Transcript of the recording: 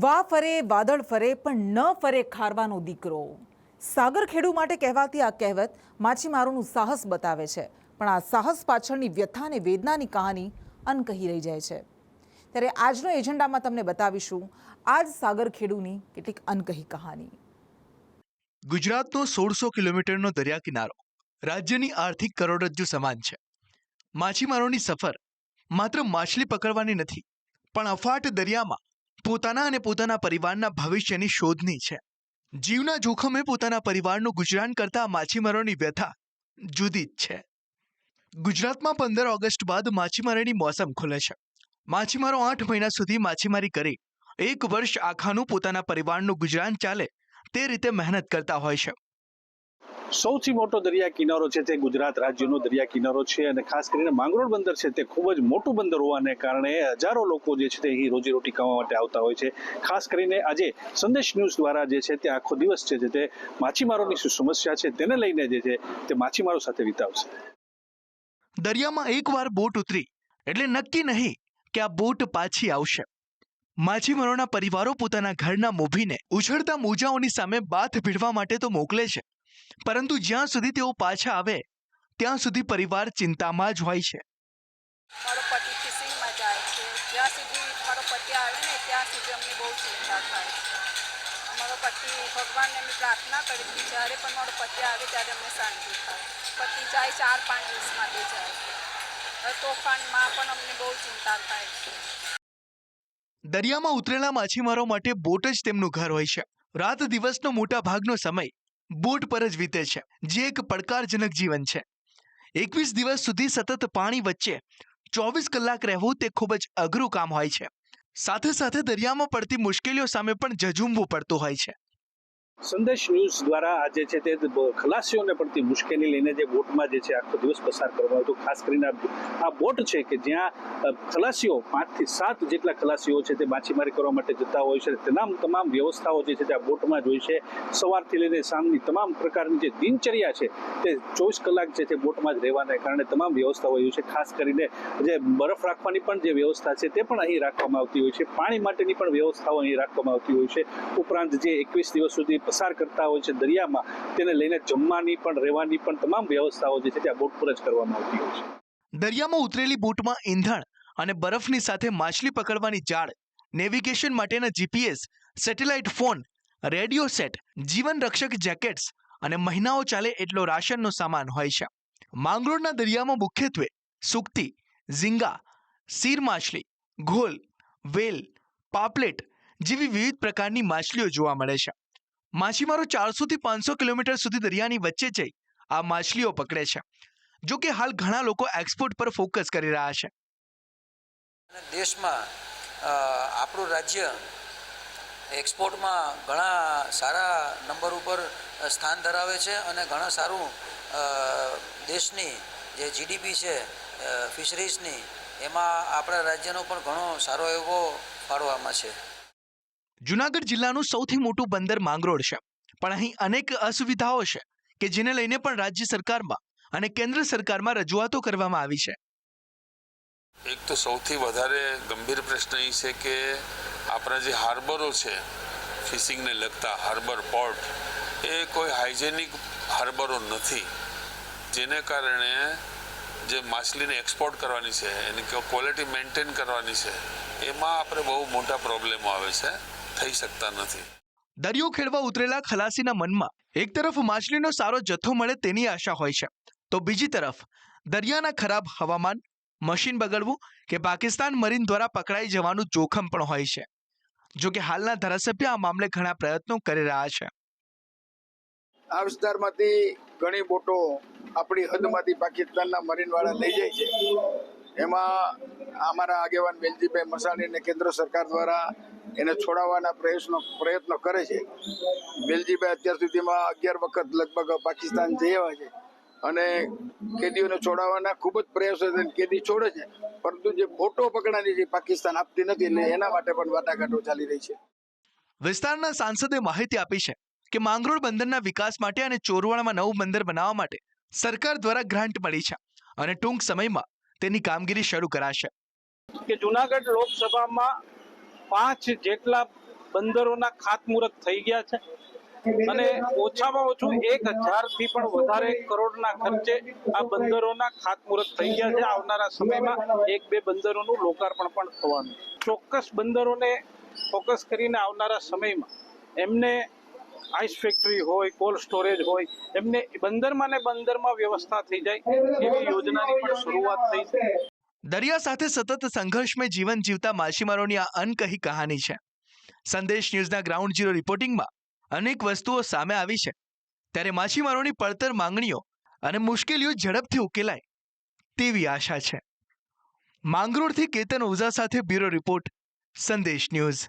વા ફરે વાદળ ફરે પણ ન ફરે ખારવાનો દીકરો. સાગર ખેડુ માટે કહેવાતી આ કહેવત માછીમારોનું સાહસ બતાવે છે, પણ આ સાહસ પાછળની વ્યથા અને વેદનાની કહાની અનકહી રહી જાય છે. ત્યારે આજનો એજન્ડામાં તમને બતાવીશું આજ સાગર ખેડુની કેટલીક અનકહી કહાની. ગુજરાતનો 1600 કિલોમીટરનો દરિયા કિનારો રાજ્યની આર્થિક કરોડરજ્જુ સમાન છે. માછીમારોની સફર માત્ર માછલી પકડવાની નથી, પણ અફાટ દરિયામાં પોતાના અને પોતાના પરિવારના ભવિષ્યની શોધની છે. જીવના જોખમે પોતાના પરિવારનું ગુજરાન કરતા માછીમારોની વ્યથા જુદી જ છે. ગુજરાતમાં 15 ઓગસ્ટ બાદ માછીમારીની મોસમ ખુલે છે. માછીમારો 8 મહિના સુધી માછીમારી કરી 1 વર્ષ આખાનું પોતાના પરિવારનું ગુજરાન ચાલે તે રીતે મહેનત કરતા હોય છે. સૌથી મોટો દરિયા કિનારો છે તે ગુજરાત રાજ્યનો દરિયા કિનારો છે અને ખાસ કરીને માંગરોળ બંદર છે તે ખૂબ જ મોટું બંદર હોવાને કારણે હજારો લોકો જે છે તે અહીં રોજીરોટી કમાવા માટે આવતા હોય છે. ખાસ કરીને આજે સંદેશ ન્યૂઝ દ્વારા જે છે તે આખો દિવસ છે તે માછીમારોની શું સમસ્યા છે તેને લઈને જે છે તે માછીમારો સાથે વિતાવશે. દરિયામાં એકવાર બોટ ઉતરી એટલે નક્કી નહીં કે આ બોટ પાછી આવશે. માછીમારોના પરિવારો પોતાના ઘરના મોભીને ઉછળતા મોજાઓની સામે બાથ ભીડવા માટે તો મોકલે છે, પરંતુ જ્યાં સુધી તેઓ પાછા આવે ત્યાં સુધી પરિવાર ચિંતામાં જ હોય છે. મારો પતિ ફિશિંગમાં જાય છે, જ્યાં સુધી મારો પતિ આવે ને ત્યાં સુધી અમને બહુ ચિંતા થાય છે. મારો પતિ ભગવાનને અમે પ્રાર્થના કરી હતી, જ્યારે પણ મારો પતિ આવે ત્યારે અમને શાંતિ થાય. પતિ જાય 4-5 દિવસ માટે જાય, હવે તોફાનમાં પણ અમને બહુ ચિંતા થાય છે. દરિયામાં ઉતરેલા માછીમારો માટે બોટ જ તેમનું ઘર હોય છે. રાત દિવસનો મોટા ભાગનો સમય બોટ પર જ વીતે છે, જે એક પડકારજનક જીવન છે. 21 દિવસ સુધી સતત પાણી વચ્ચે 24 કલાક રહેવું તે ખૂબ જ અઘરું કામ હોય છે. સાથે સાથે દરિયામાં પડતી મુશ્કેલીઓ સામે પણ ઝઝૂમવું પડતું હોય છે. સંદેશ ન્યૂઝ દ્વારા આજે છે તે ખલાસીઓને પડતી મુશ્કેલી લઈને જે બોટમાં જે છે આખો દિવસ પસાર કરવામાં આવતો. ખાસ કરીને આ બોટ છે કે જ્યાં ખલાસીઓ 5 થી 7 જેટલા ખલાસીઓ છે તે માછીમારી કરવા માટે જતા હોય છે. તમામ વ્યવસ્થાઓ જે છે તે આ બોટમાં જ હોય છે. સવારથી લઈને સાંજની તમામ પ્રકારની જે દિનચર્યા છે તે 24 કલાક જે છે બોટમાં જ રહેવાને કારણે તમામ વ્યવસ્થાઓ હોય છે. ખાસ કરીને જે બરફ રાખવાની પણ જે વ્યવસ્થા છે તે પણ અહીં રાખવામાં આવતી હોય છે. પાણી માટેની પણ વ્યવસ્થાઓ અહીં રાખવામાં આવતી હોય છે. ઉપરાંત જે 21 દિવસ સુધી પસાર કરતા હોય છે દરિયામાં, તેને લઈને જમવાની પણ રહેવાની પણ તમામ વ્યવસ્થાઓ જે છે તે આ બોટ પર જ કરવામાં આવતી હોય છે. દરિયામાં ઉતરેલી બોટમાં ઈંધણ અને બરફની સાથે માછલી પકડવાની જાળ, નેવિગેશન માટેના GPS, satellite phone, radio set, જીવન રક્ષક જેકેટ્સ અને મહિનાઓ ચાલે એટલો રાશનનો સામાન હોય છે. માંગરોળના દરિયામાં મુખ્યત્વે સુકતી, ઝીંગા, સીર માછલી, ઘોલ, વેલ, પાપલેટ જેવી વિવિધ પ્રકારની માછલીઓ જોવા મળે છે. માછીમારો 400 થી 500 કિલોમીટર સુધી દરિયાની વચ્ચે જઈ આ માછલીઓ પકડે છે. જો કે હાલ ઘણા લોકો એક્સપોર્ટ પર ફોકસ કરી રહ્યા છે. દેશમાં આપણું રાજ્ય એક્સપોર્ટમાં ઘણા સારા નંબર ઉપર સ્થાન ધરાવે છે અને ઘણા સારું દેશની જે જીડીપી છે ફિશરીઝની, એમાં આપણા રાજ્યનો પણ ઘણો સારો એવો ફાળો આમાં છે. જૂનાગઢ જિલ્લાનું સૌથી મોટું બંદર માંગરોળ છે, પણ અહીં અનેક અસુવિધાઓ છે કે જેને લઈને પણ રાજ્ય સરકારમાં અને કેન્દ્ર સરકારમાં રજૂઆતો કરવામાં આવી છે. એક તો સૌથી વધારે ગંભીર પ્રશ્ન એ છે કે આપણા જે હાર્બરો છે ફિશિંગને લગતા હાર્બર પોર્ટ, એ કોઈ હાઇજેનિક હાર્બરો નથી, જેને કારણે જે માછલીને એક્સપોર્ટ કરવાની છે એની ક્વોલિટી મેન્ટેન કરવાની છે એમાં આપણે બહુ મોટા પ્રોબ્લેમો આવે છે, થઈ શકતા નથી. દરિયો ખેડવા ઉતરેલા ખલાસીના મનમાં એક તરફ માછલીનો સારો જથ્થો મળે તેની આશા હોય છે, તો બીજી તરફ દરિયાના ખરાબ હવામાન, મશીન બગડવું કે પાકિસ્તાન મરીન દ્વારા પકડાઈ જવાનું જોખમ પણ હોય છે. જો કે હાલના ધારાસભ્ય આ મામલે ઘણા પ્રયત્નો કરી રહ્યા છે. આ વિસ્તારમાંથી ઘણી બોટો આપણી હદમાંથી પાકિસ્તાનના મરીનવાળા લઈ જાય છે. એમાં અમારા આગેવાન વેલજીભાઈ મસાણીને કેન્દ્ર સરકાર દ્વારા એને છોડાવવાના પ્રયત્નો કરે છે. વેલજીભાઈ અત્યાર સુધીમાં 11 વખત લગભગ પાકિસ્તાન જઈ આવ્યા છે અને કેદીઓને છોડાવવાના ખૂબ જ પ્રયાસો કેદી છોડે છે, પરંતુ જે બોટો પકડાની છે પાકિસ્તાન આપતી નથી, એટલે એના માટે પણ વાટાઘાટો ચાલી રહી છે. વિસ્તારના સાંસદે માહિતી આપી છે કે માંગરોળ બંદરના વિકાસ માટે અને ચોરવાડમાં નવું બંદર બનાવવા માટે સરકાર દ્વારા ગ્રાન્ટ મળી છે અને ટૂંક સમયમાં તેની કામગીરી શરૂ કરાશે. કે જૂનાગઢ લોકસભામાં 5 જેટલા બંદરોના ખાતમુહૂર્ત થઈ ગયા છે અને ઓછામાં ઓછું 1000 થી પણ વધારે કરોડના ખર્ચે આ બંદરોના ખાતમુહૂર્ત થઈ ગયા છે. આવનારા સમયમાં 1-2 બંદરોનું લોકાર્પણ પણ થવાનું છે. ચોક્કસ બંદરોને ફોકસ કરીને આવનારા સમયમાં એમને આઈસ ફેક્ટરી હોય, કોલ્ડ સ્ટોરેજ હોય, એમને બંદરમાં ને બંદરમાં વ્યવસ્થા થઈ જાય એવી યોજનાની પણ શરૂઆત થઈ છે. દરિયા સાથે સતત સંઘર્ષમાં જીવન જીવતા માછીમારોની આ અનકહી કહાની છે. સંદેશ ન્યૂઝના ગ્રાઉન્ડ ઝીરો રિપોર્ટિંગમાં અનેક વસ્તુઓ સામે આવી છે, ત્યારે માછીમારોની પડતર માંગણીઓ અને મુશ્કેલીઓ ઝડપથી ઉકેલાય તેવી આશા છે. માંગરોળથી કેતન ઓઝા સાથે બ્યુરો રિપોર્ટ, સંદેશ ન્યૂઝ.